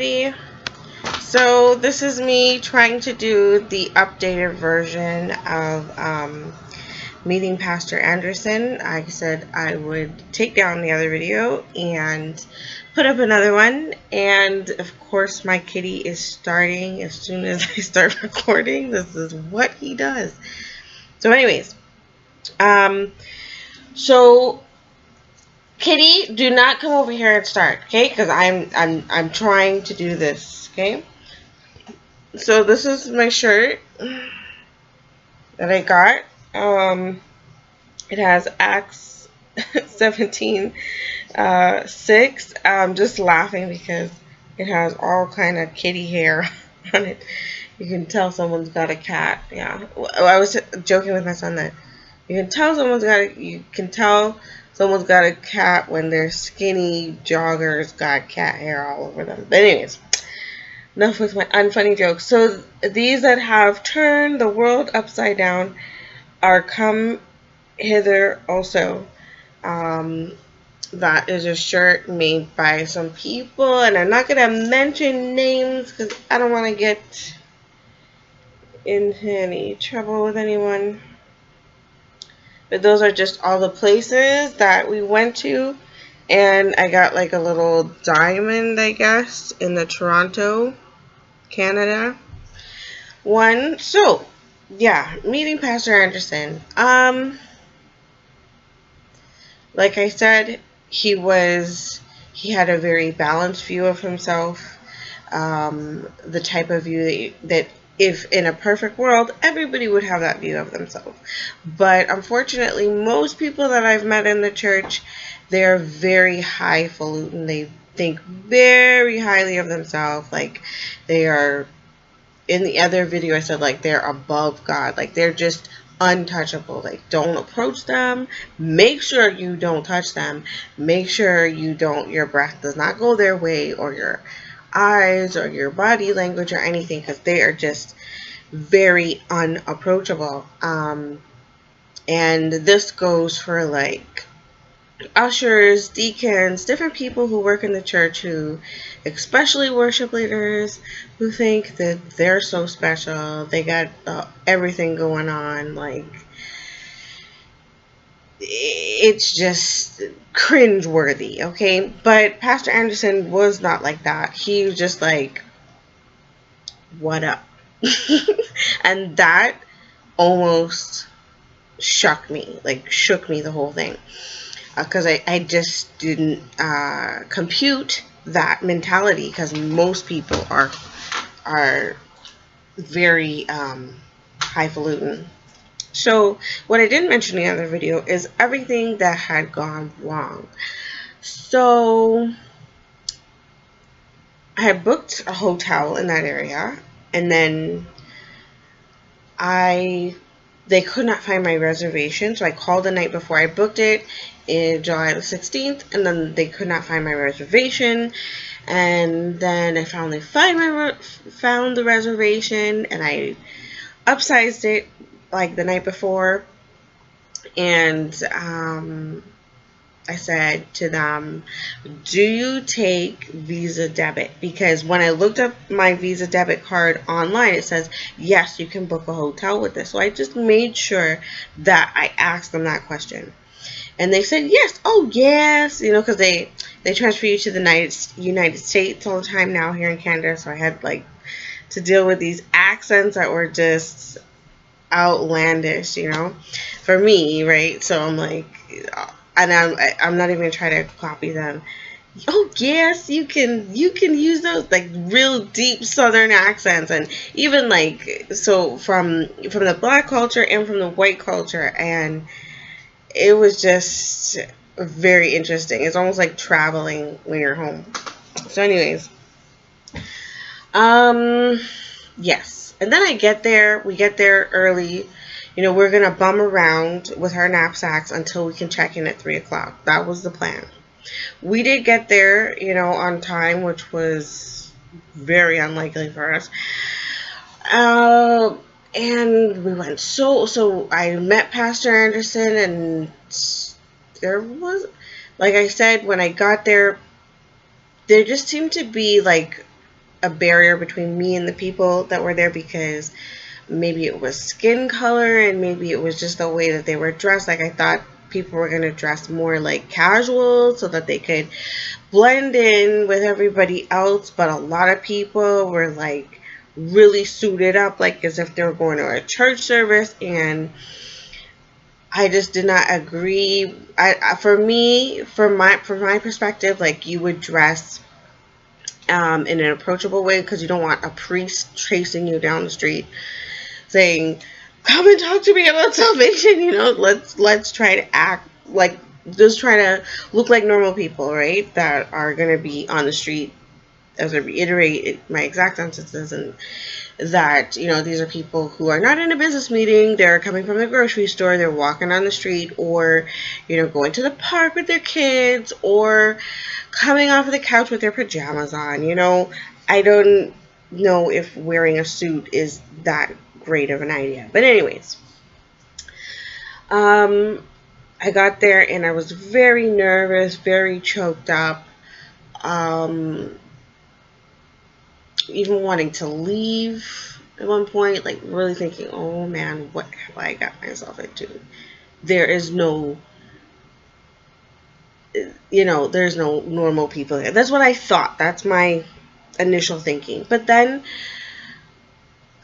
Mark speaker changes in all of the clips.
Speaker 1: Kitty. So this is me trying to do the updated version of meeting Pastor Anderson. I said I would take down the other video and put up another one. And of course my kitty is starting as soon as I start recording. This is what he does. So anyways, so Kitty, do not come over here and start, okay? Because I'm trying to do this, okay? So this is my shirt that I got. It has Acts 17:6. I'm just laughing because it has all kind of kitty hair on it. You can tell someone's got a cat. Yeah, I was joking with my son that you can tell someone's got a cat when their skinny joggers got cat hair all over them. But anyways, enough with my unfunny jokes. So these that have turned the world upside down are come hither also. That is a shirt made by some people, and I'm not going to mention names because I don't want to get into any trouble with anyone. But those are just all the places that we went to, and I got like a little diamond, I guess, in the Toronto, Canada one. So yeah, meeting Pastor Anderson. Like I said, he had a very balanced view of himself. The type of view that if in a perfect world, everybody would have that view of themselves. But unfortunately, most people that I've met in the church, they're very highfalutin. They think very highly of themselves. Like they are, in the other video I said, like they're above God. Like they're just untouchable. Like don't approach them. Make sure you don't touch them. Make sure your breath does not go their way, or your eyes, or your body language, or anything, because they are just very unapproachable. And this goes for like ushers, deacons, different people who work in the church, who, especially worship leaders, who think that they're so special, they got everything going on. Like, it's just cringeworthy, okay? But Pastor Anderson was not like that. He was just like, what up? And that almost shook me the whole thing. Because I just didn't compute that mentality, because most people are very highfalutin. So what I didn't mention in the other video is everything that had gone wrong. So I had booked a hotel in that area, and then they could not find my reservation, so I called the night before I booked it, in July the 16th, and then they could not find my reservation. And then I finally found the reservation, and I upsized it like the night before. And I said to them, do you take Visa debit? Because when I looked up my Visa debit card online, it says, yes, you can book a hotel with this. So I just made sure that I asked them that question. And they said, yes, oh, yes, you know, because they transfer you to the United States all the time now here in Canada. So I had, like, to deal with these accents that were just outlandish, you know, for me, right? So I'm like, and I'm not even going to try to copy them. Oh, yes, you can use those, like, real deep Southern accents. And even, like, so from the Black culture and from the white culture, and it was just very interesting. It's almost like traveling when you're home. So anyways, yes. And then we get there early. You know, we're going to bum around with our knapsacks until we can check in at 3 o'clock. That was the plan. We did get there, you know, on time, which was very unlikely for us. And we went, so I met Pastor Anderson, and there was, like I said, when I got there, there just seemed to be like a barrier between me and the people that were there, because maybe it was skin color and maybe it was just the way that they were dressed. Like, I thought people were going to dress more like casual so that they could blend in with everybody else, but a lot of people were like really suited up, like as if they were going to a church service, and I just did not agree. For my perspective, like, you would dress in an approachable way, because you don't want a priest chasing you down the street saying, "Come and talk to me about salvation." You know, let's try to act like, just try to look like normal people, right? That are gonna be on the street, as I reiterate my exact sentences, and that, you know, these are people who are not in a business meeting. They're coming from the grocery store. They're walking on the street, or, you know, going to the park with their kids, or coming off of the couch with their pajamas on. You know, I don't know if wearing a suit is that great of an idea. But anyways, I got there and I was very nervous, very choked up, even wanting to leave at one point, like really thinking, oh man, what have I got myself into? There is no, you know, there's no normal people there. That's what I thought. That's my initial thinking. But then,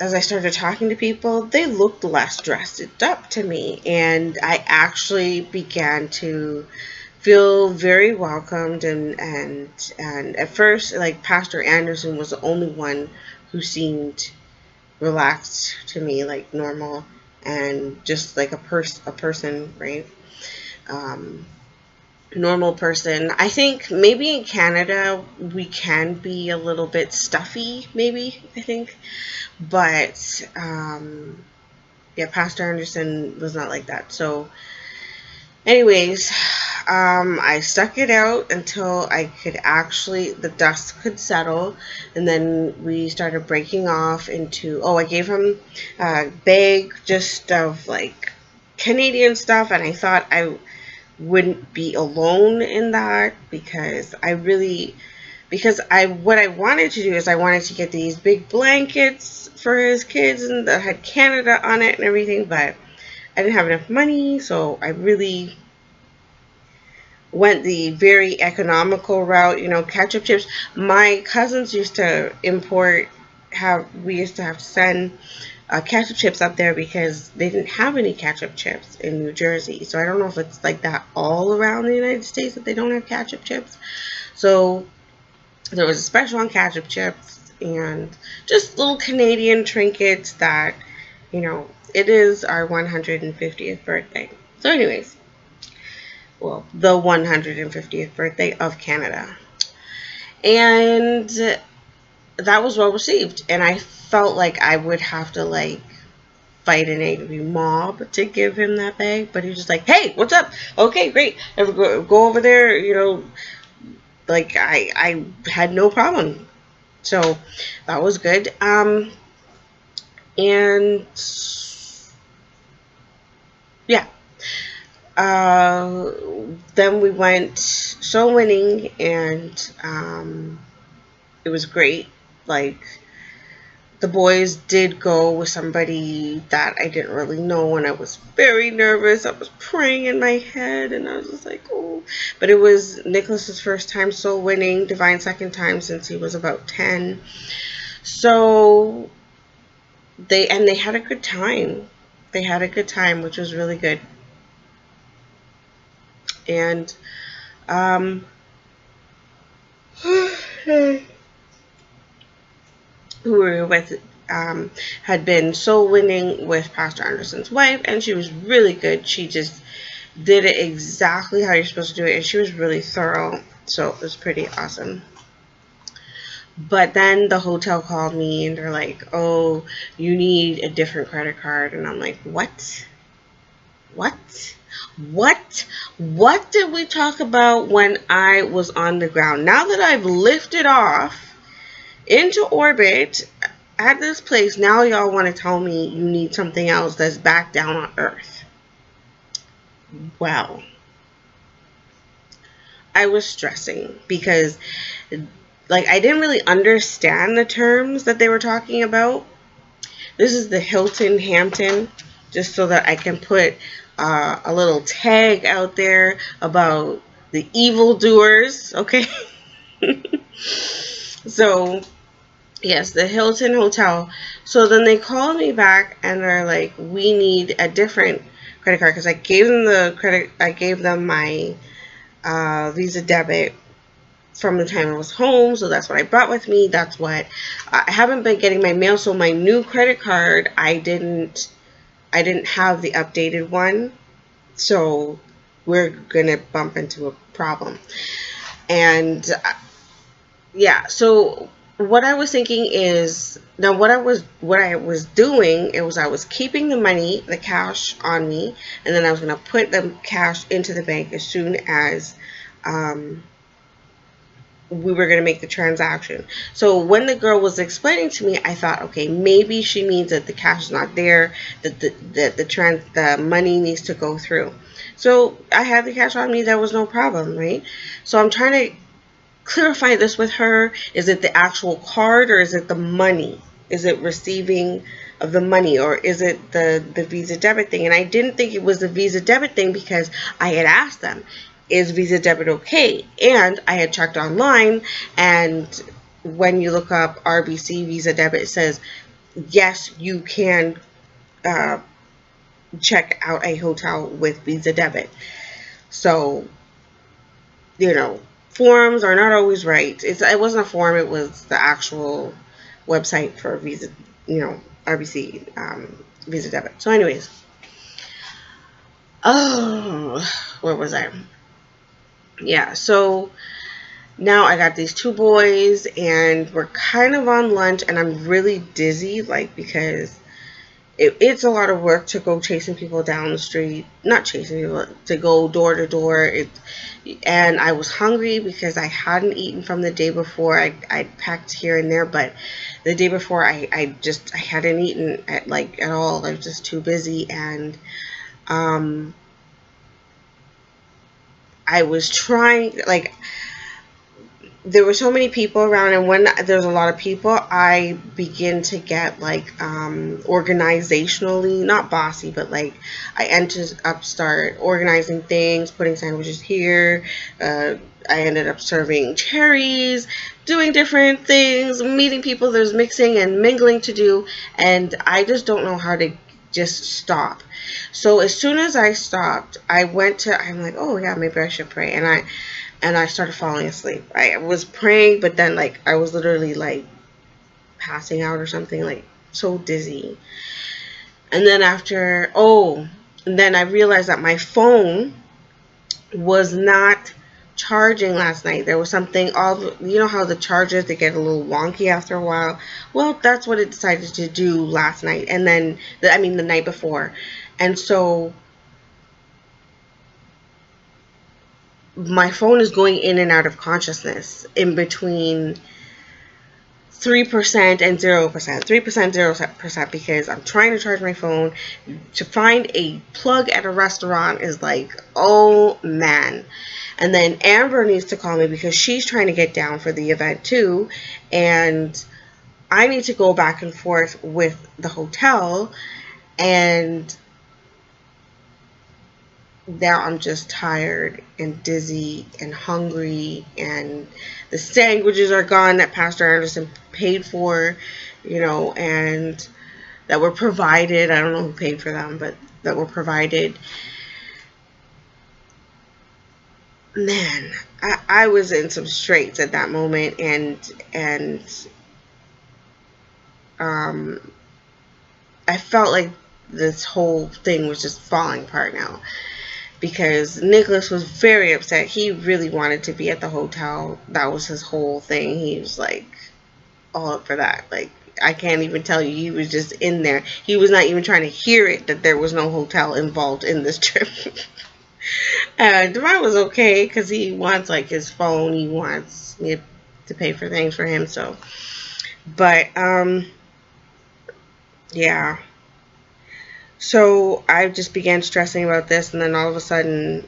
Speaker 1: as I started talking to people, they looked less dressed up to me, and I actually began to feel very welcomed, and at first, like, Pastor Anderson was the only one who seemed relaxed to me, like normal, and just like a person, right? Normal person. I think maybe in Canada we can be a little bit stuffy, maybe, I think. But yeah, Pastor Anderson was not like that. So anyways, I stuck it out until I could actually, the dust could settle, and then we started breaking off into, I gave him a bag just of like Canadian stuff, and I thought I wouldn't be alone in that, because what I wanted to do is I wanted to get these big blankets for his kids, and that had Canada on it and everything, but I didn't have enough money, so I really went the very economical route, you know, ketchup chips. My cousins used to we used to have to send ketchup chips up there because they didn't have any ketchup chips in New Jersey. So I don't know if it's like that all around the United States, that they don't have ketchup chips. So there was a special on ketchup chips, and just little Canadian trinkets that, you know, it is our 150th birthday. So anyways, well, the 150th birthday of Canada. And that was well received. And I felt like I would have to, like, fight an angry mob to give him that bag. But he was just like, hey, what's up? Okay, great. Go over there, you know. Like, I had no problem. So that was good. And yeah. Then we went soul winning, and it was great. Like, the boys did go with somebody that I didn't really know, and I was very nervous. I was praying in my head, and I was just like, oh. But it was Nicholas's first time soul winning, Divine second time since he was about 10. So they had a good time. They had a good time, which was really good. And who we were with had been soul winning with Pastor Anderson's wife, and she was really good. She just did it exactly how you're supposed to do it, and she was really thorough, so it was pretty awesome. But then the hotel called me, and they're like, oh, you need a different credit card. And I'm like, what did we talk about when I was on the ground? Now that I've lifted off into orbit at this place, now y'all want to tell me you need something else that's back down on Earth. Well, I was stressing because like, I didn't really understand the terms that they were talking about. This is the Hilton Hampton, just so that I can put a little tag out there about the evildoers, okay? So, yes, the Hilton Hotel. So then they called me back and they're like, we need a different credit card, because I gave them my Visa debit from the time I was home, so that's what I brought with me. That's what I haven't been getting my mail, so my new credit card, I didn't have the updated one, so we're gonna bump into a problem. And yeah, so what I was thinking is, now what I was doing, it was I was keeping the money, the cash on me, and then I was gonna put the cash into the bank as soon as we were going to make the transaction. So when the girl was explaining to me, I thought, okay, maybe she means that the cash is not there, that the money needs to go through. So I had the cash on me, there was no problem, right? So I'm trying to clarify this with her. Is it the actual card, or is it the money? Is it receiving of the money, or is it the Visa debit thing? And I didn't think it was the Visa debit thing, because I had asked them, is Visa debit okay? And I had checked online, and when you look up RBC Visa debit, it says yes, you can check out a hotel with Visa debit. So, you know, forms are not always right. It wasn't a form, it was the actual website for Visa, you know, RBC Visa debit. So anyways, where was I? Yeah, so now I got these two boys, and we're kind of on lunch, and I'm really dizzy, like, because it's a lot of work to go chasing people down the street. Not chasing people, to go door to door. And I was hungry because I hadn't eaten from the day before. I packed here and there, but the day before I hadn't eaten at all. I was just too busy, and I was trying, like, there were so many people around, and when there's a lot of people, I begin to get, like, organizationally, not bossy, but, like, I start organizing things, putting sandwiches here. I ended up serving cherries, doing different things, meeting people. There's mixing and mingling to do, and I just don't know how to just stop. So as soon as I stopped, I'm like, oh yeah, maybe I should pray. And I started falling asleep. I was praying, but then, like, I was literally, like, passing out or something, like, so dizzy. And then then I realized that my phone was not charging last night. There was something, you know how the chargers, they get a little wonky after a while? Well, that's what it decided to do last night, and then, the night before. And so my phone is going in and out of consciousness in between 3% and 0%. 3%, 0%, because I'm trying to charge my phone. To find a plug at a restaurant is like, oh man. And then Amber needs to call me because she's trying to get down for the event too. And I need to go back and forth with the hotel. And now I'm just tired and dizzy and hungry, and the sandwiches are gone that Pastor Anderson paid for, you know, and that were provided. I don't know who paid for them, but that were provided. Man, I was in some straits at that moment, and I felt like this whole thing was just falling apart now. Because Nicholas was very upset. He really wanted to be at the hotel. That was his whole thing. He was like all up for that. Like, I can't even tell you. He was just in there. He was not even trying to hear it that there was no hotel involved in this trip. Devon was okay because he wants, like, his phone. He wants me to pay for things for him. So, but yeah. So I just began stressing about this, and then all of a sudden,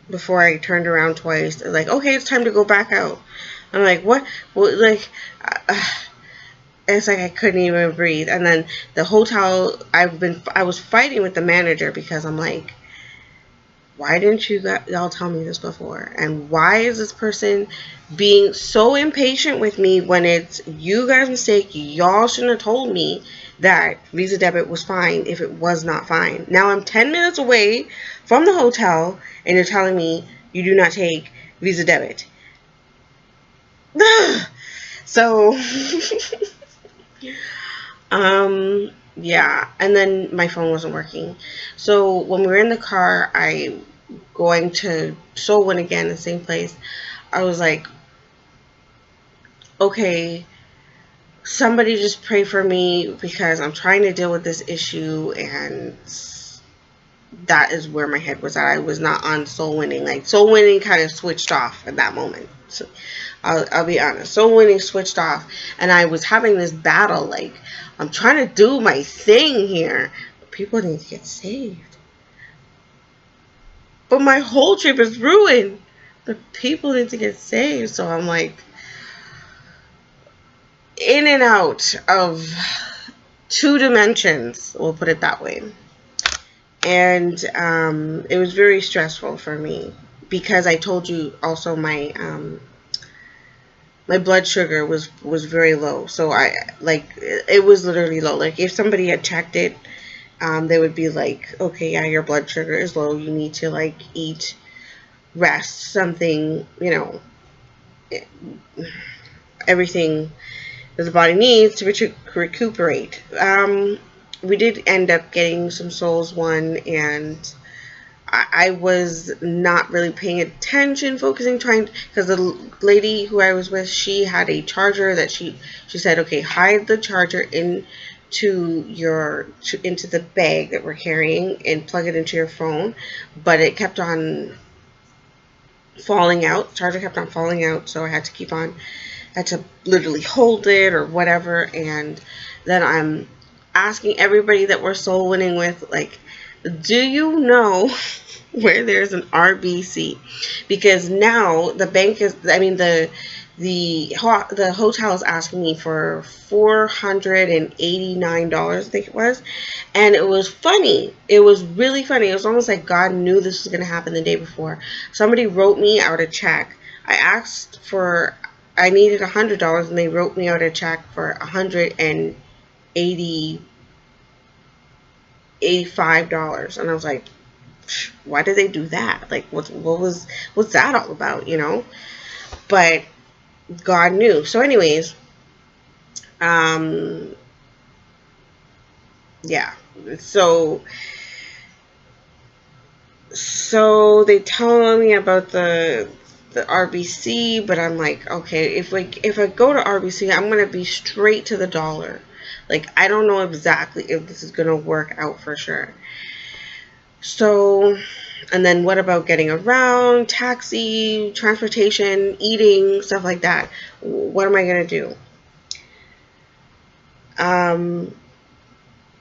Speaker 1: before I turned around twice, like, okay, it's time to go back out. I'm like, what? Well, like, uh, it's like I couldn't even breathe. And then the hotel, I was fighting with the manager because I'm like, why didn't y'all tell me this before? And why is this person being so impatient with me when it's you guys' mistake? Y'all shouldn't have told me that Visa debit was fine if it was not fine. Now I'm 10 minutes away from the hotel and you're telling me you do not take Visa debit. So, yeah. And then my phone wasn't working. So when we were in the car, I going to Solwyn again, the same place. I was like, okay, somebody just pray for me because I'm trying to deal with this issue, and that is where my head was at. I was not on Soul Winning. Like, Soul Winning kind of switched off at that moment. So I'll be honest. Soul Winning switched off, and I was having this battle. Like, I'm trying to do my thing here. People need to get saved. But my whole trip is ruined. The people need to get saved. So I'm like, in and out of 2 dimensions, we'll put it that way. And it was very stressful for me because I told you also my blood sugar was very low. So it was literally low. Like, if somebody had checked it, they would be like, okay, yeah, your blood sugar is low. You need to, like, eat, rest, something, everything that the body needs to recuperate. We did end up getting some Souls One, and I was not really paying attention, focusing, because the lady who I was with, she had a charger that she said, okay, hide the charger into the bag that we're carrying and plug it into your phone. But it kept on falling out. The charger kept on falling out, so I had to literally hold it or whatever. And then I'm asking everybody that we're Soul Winning with, like, do you know where there's an RBC? Because now the bank is, I mean, the hotel is asking me for $489, I think it was. And it was funny. It was really funny. It was almost like God knew this was going to happen the day before. Somebody wrote me out a check. I needed $100, and they wrote me out a check for $185. And I was like, why did they do that? Like, what's that all about, But God knew. So anyways, yeah. So they told me about the RBC, but I'm like, okay, if I go to RBC, I'm gonna be straight to the dollar. Like, I don't know exactly if this is gonna work out for sure. So, and then what about getting around, taxi, transportation, eating, stuff like that? What am I gonna do?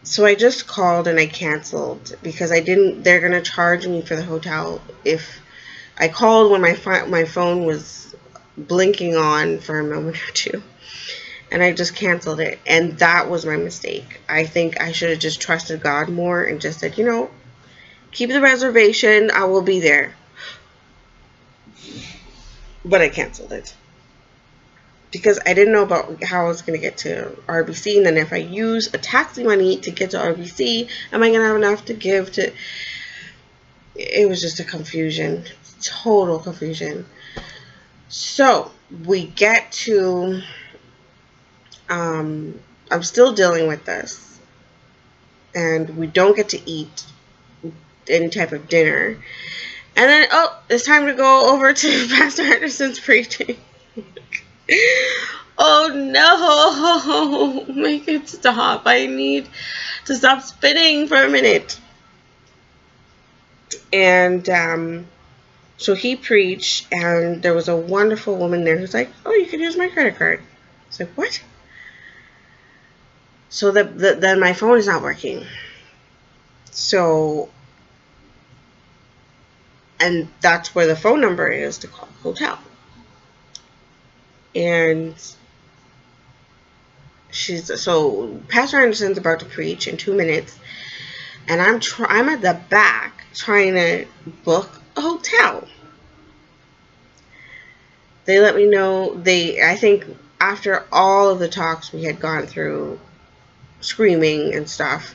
Speaker 1: So I just called and I canceled because they're gonna charge me for the hotel. If I called when my phone was blinking on for a moment or two, and I just canceled it, and that was my mistake. I think I should have just trusted God more and just said, keep the reservation, I will be there. But I canceled it because I didn't know about how I was going to get to RBC, and then if I use a taxi money to get to RBC, am I going to have enough to give to... It was just a confusion. Total confusion. So, we get to... I'm still dealing with this, and we don't get to eat any type of dinner. And then, it's time to go over to Pastor Henderson's preaching. Oh no, make it stop. I need to stop spinning for a minute. And so he preached, and there was a wonderful woman there who's like, oh, you can use my credit card. I was like, what? So then my phone is not working. So, and that's where the phone number is to call the hotel. and so Pastor Anderson's about to preach in 2 minutes, and I'm at the back trying to book a hotel. They let me know, I think after all of the talks we had gone through, screaming and stuff,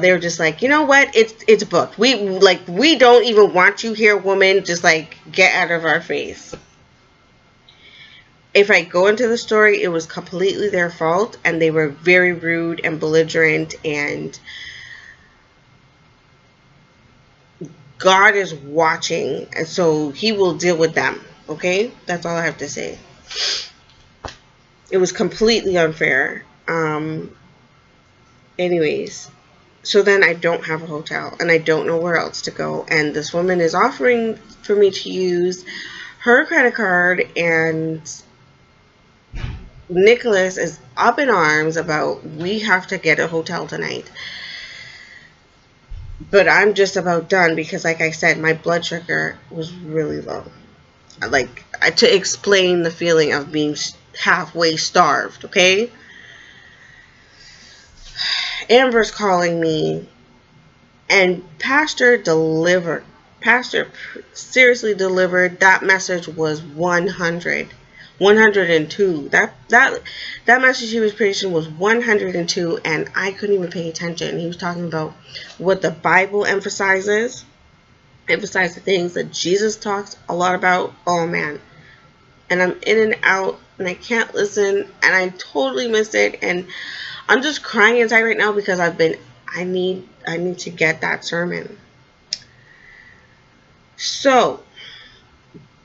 Speaker 1: they were just like, you know what, it's booked. We don't even want you here, woman. Just like, get out of our face. If I go into the story, it was completely their fault, and they were very rude and belligerent, and God is watching, and so he will deal with them. Okay, that's all I have to say. It was completely unfair. Anyways, so then I don't have a hotel, and I don't know where else to go, and this woman is offering for me to use her credit card, and Nicholas is up in arms about, we have to get a hotel tonight. But I'm just about done because, like I said, my blood sugar was really low. Like, to explain the feeling of being halfway starved, okay? Amber's calling me, and Pastor seriously delivered. That message was 102. That message he was preaching was 102, and I couldn't even pay attention. He was talking about what the Bible emphasizes the things that Jesus talks a lot about. Oh man. And I'm in and out, and I can't listen, and I totally missed it, and I'm just crying inside right now because I need to get that sermon. So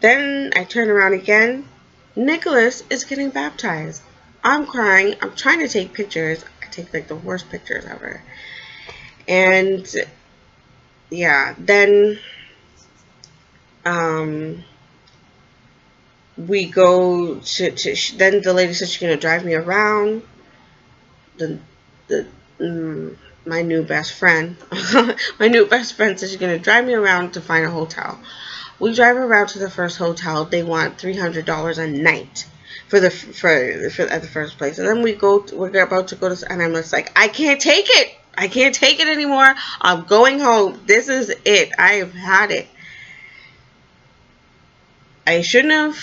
Speaker 1: then I turn around again. Nicholas is getting baptized. I'm crying. I'm trying to take pictures. I take like the worst pictures ever. And yeah, then we go to then the lady said she's gonna drive me around. My new best friend said she's gonna drive me around to find a hotel. We drive around to the first hotel. They want $300 a night for at the first place, and then we're about to go to, and I'm just like, I can't take it anymore. I'm going home. This is it. I have had it. I shouldn't have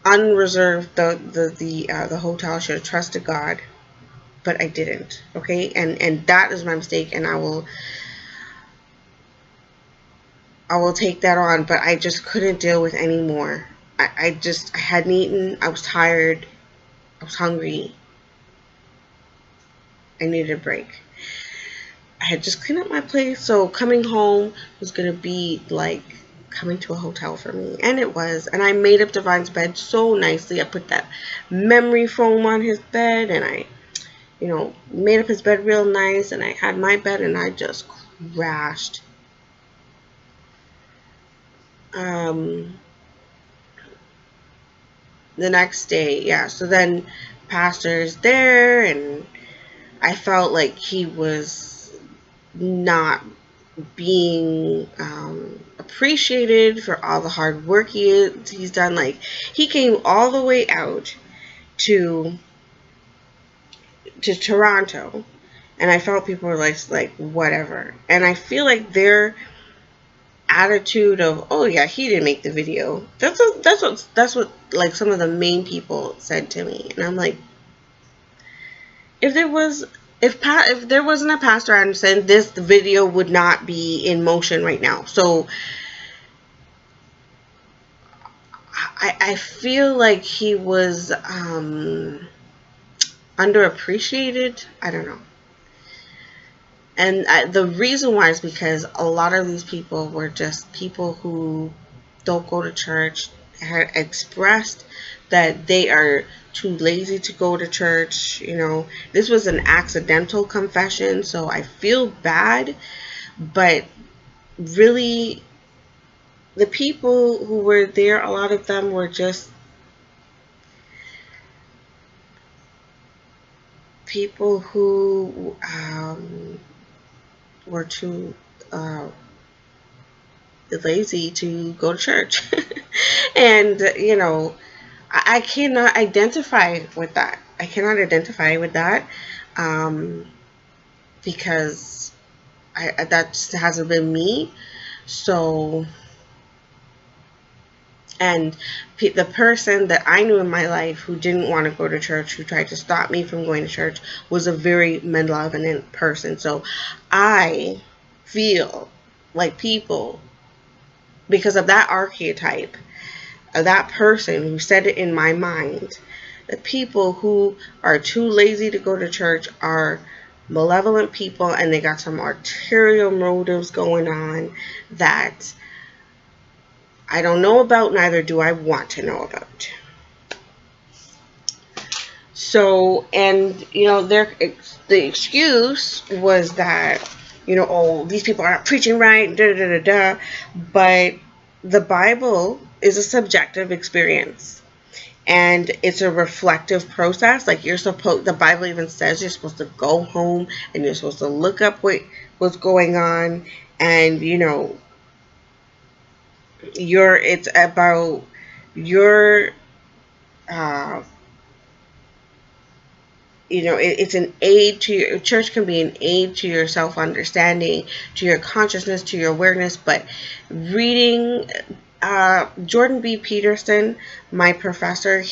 Speaker 1: unreserved the hotel. I should have trusted God, but I didn't. Okay, and that is my mistake, and I will take that on. But I just couldn't deal with any more. I hadn't eaten. I was tired. I was hungry. I needed a break. I had just cleaned up my place, so coming home was gonna be like coming to a hotel for me, and it was. And I made up Divine's bed so nicely. I put that memory foam on his bed, and I, made up his bed real nice, and I had my bed, and I just crashed. The next day, yeah, so then Pastor's there, and I felt like he was not being appreciated for all the hard work he's done. Like, he came all the way out to Toronto, and I felt people were like whatever. And I feel like their attitude of, oh yeah, he didn't make the video. That's what like some of the main people said to me, and I'm like, if there wasn't a Pastor Anderson, this video would not be in motion right now. So I feel like he was underappreciated. I don't know. And the reason why is because a lot of these people were just people who don't go to church, had expressed that they are too lazy to go to church. This was an accidental confession, so I feel bad, but really the people who were there, a lot of them were just people who were too lazy to go to church. And, you know, I cannot identify with that. I cannot identify with that because that just hasn't been me. So, and the person that I knew in my life who didn't want to go to church, who tried to stop me from going to church, was a very malevolent person. So I feel like people, because of that archetype, of that person who said it in my mind, the people who are too lazy to go to church are malevolent people, and they got some ulterior motives going on that I don't know about, neither do I want to know about. So, and, you know, the excuse was that, you know, oh, these people aren't preaching right, da da da da. But the Bible is a subjective experience, and it's a reflective process. Like, the Bible even says you're supposed to go home and you're supposed to look up what's going on, and, you know, it's about your, you know, it's an aid to your church, can be an aid to your self-understanding, to your consciousness, to your awareness. But reading Jordan B. Peterson, my professor,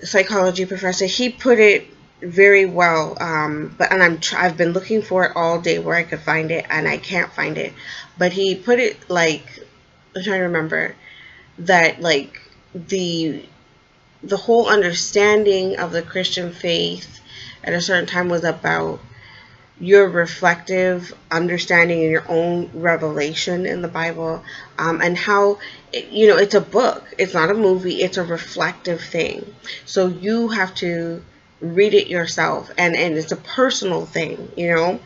Speaker 1: psychology professor, he put it very well. I've been looking for it all day where I could find it, and I can't find it. But he put it like, I'm trying to remember that, like, the whole understanding of the Christian faith at a certain time was about your reflective understanding and your own revelation in the Bible, and how, you know, it's a book, it's not a movie, it's a reflective thing. So you have to read it yourself, and it's a personal thing, you know.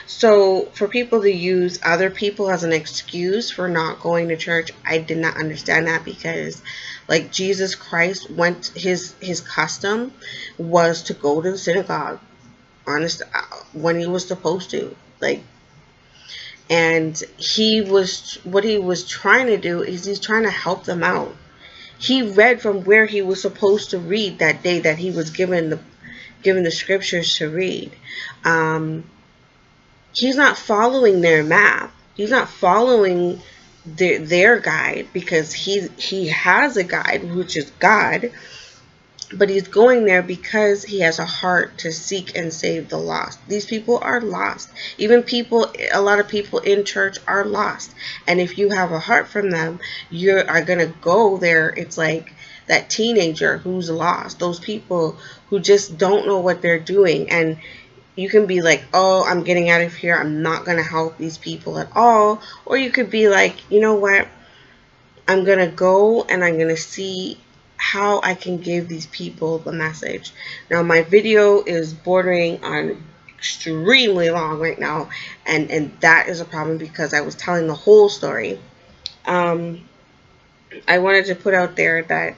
Speaker 1: So for people to use other people as an excuse for not going to church, I did not understand that, because, like, Jesus Christ his custom was to go to the synagogue when he was supposed to, like, and what he was trying to do is he's trying to help them out. He read from where he was supposed to read that day that he was given the scriptures to read. He's not following their map. He's not following their guide, because he has a guide, which is God. But he's going there because he has a heart to seek and save the lost. These people are lost. A lot of people in church are lost. And if you have a heart from them, you are going to go there. It's like that teenager who's lost. Those people who just don't know what they're doing. And you can be like, oh, I'm getting out of here. I'm not going to help these people at all. Or you could be like, you know what? I'm going to go and I'm going to see how I can give these people the message. Now, my video is bordering on extremely long right now, and that is a problem, because I was telling the whole story. I wanted to put out there that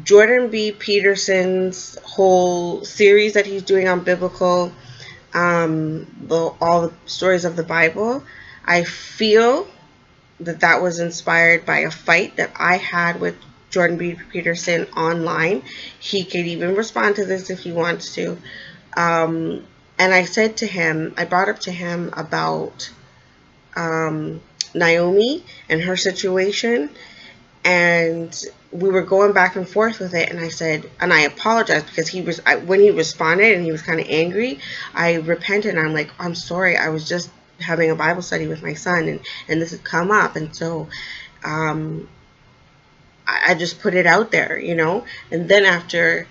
Speaker 1: Jordan B. Peterson's whole series that he's doing on biblical, all the stories of the Bible, I feel that was inspired by a fight that I had with Jordan B. Peterson online. He could even respond to this if he wants to. And I brought up to him about Naomi and her situation, and we were going back and forth with it, and I said, and I apologized, because when he responded and he was kind of angry, I repented, and I'm like, I'm sorry, I was just having a Bible study with my son, and this had come up, and so I just put it out there, you know. And then after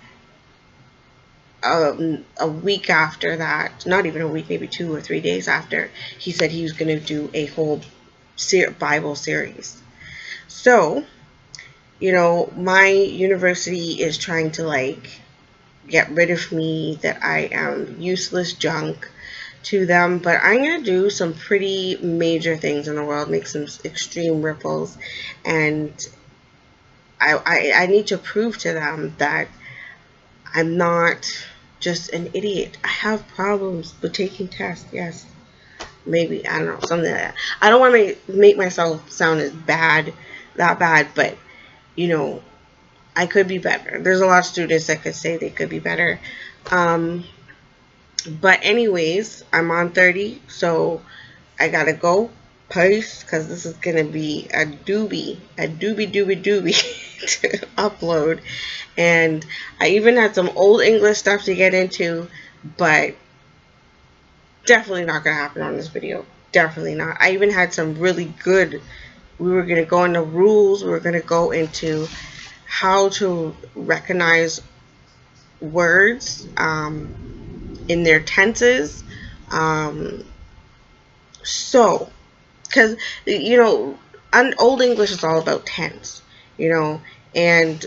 Speaker 1: a week after that, not even a week, maybe 2 or 3 days after, he said he was going to do a whole Bible series. So, you know, my university is trying to, like, get rid of me, that I am useless junk to them, but I'm going to do some pretty major things in the world, make some extreme ripples, and I need to prove to them that I'm not just an idiot. I have problems with taking tests, yes. Maybe, I don't know, something like that. I don't want to make myself sound that bad, but you know, I could be better. There's a lot of students that could say they could be better. But anyways, I'm on 30, so I gotta go. Peace, because this is gonna be a doobie to upload. And I even had some old English stuff to get into, but definitely not gonna happen on this video. Definitely not. I even had some really good. We were gonna go into rules. We were gonna go into how to recognize words in their tenses. So, because you know, Old English is all about tense. You know, and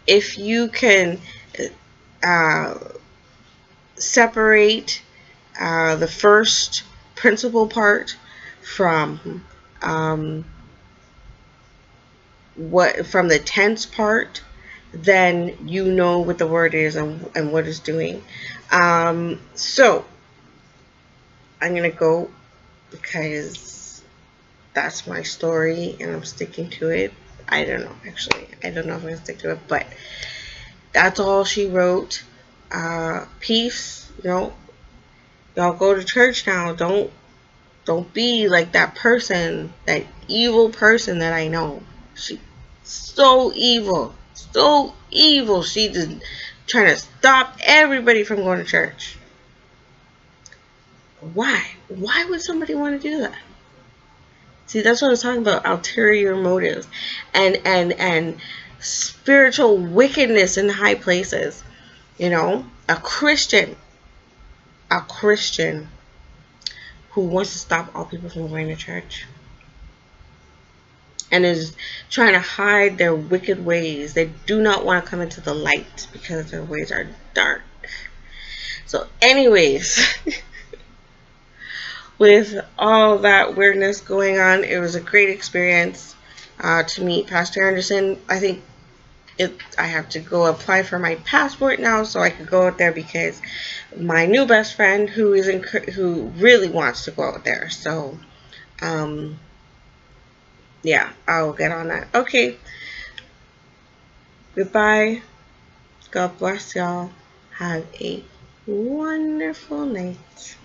Speaker 1: if you can separate the first principal part from from the tense part, then you know what the word is and what it's doing. So I'm gonna go because that's my story and I'm sticking to it. I don't know, actually. I don't know if I'm gonna stick to it, but that's all she wrote. Peace. You know, y'all go to church now. Don't be like that person, that evil person that I know. She so evil. So evil. She just trying to stop everybody from going to church. Why? Why would somebody want to do that? See, that's what I was talking about. Ulterior motives and spiritual wickedness in high places. You know, a Christian who wants to stop all people from going to church and is trying to hide their wicked ways. They do not want to come into the light because their ways are dark. So anyways, with all that weirdness going on, it was a great experience to meet Pastor Anderson. I think I have to go apply for my passport now so I could go out there because my new best friend who really wants to go out there. So yeah, I'll get on that. Okay, goodbye. God bless y'all. Have a wonderful night.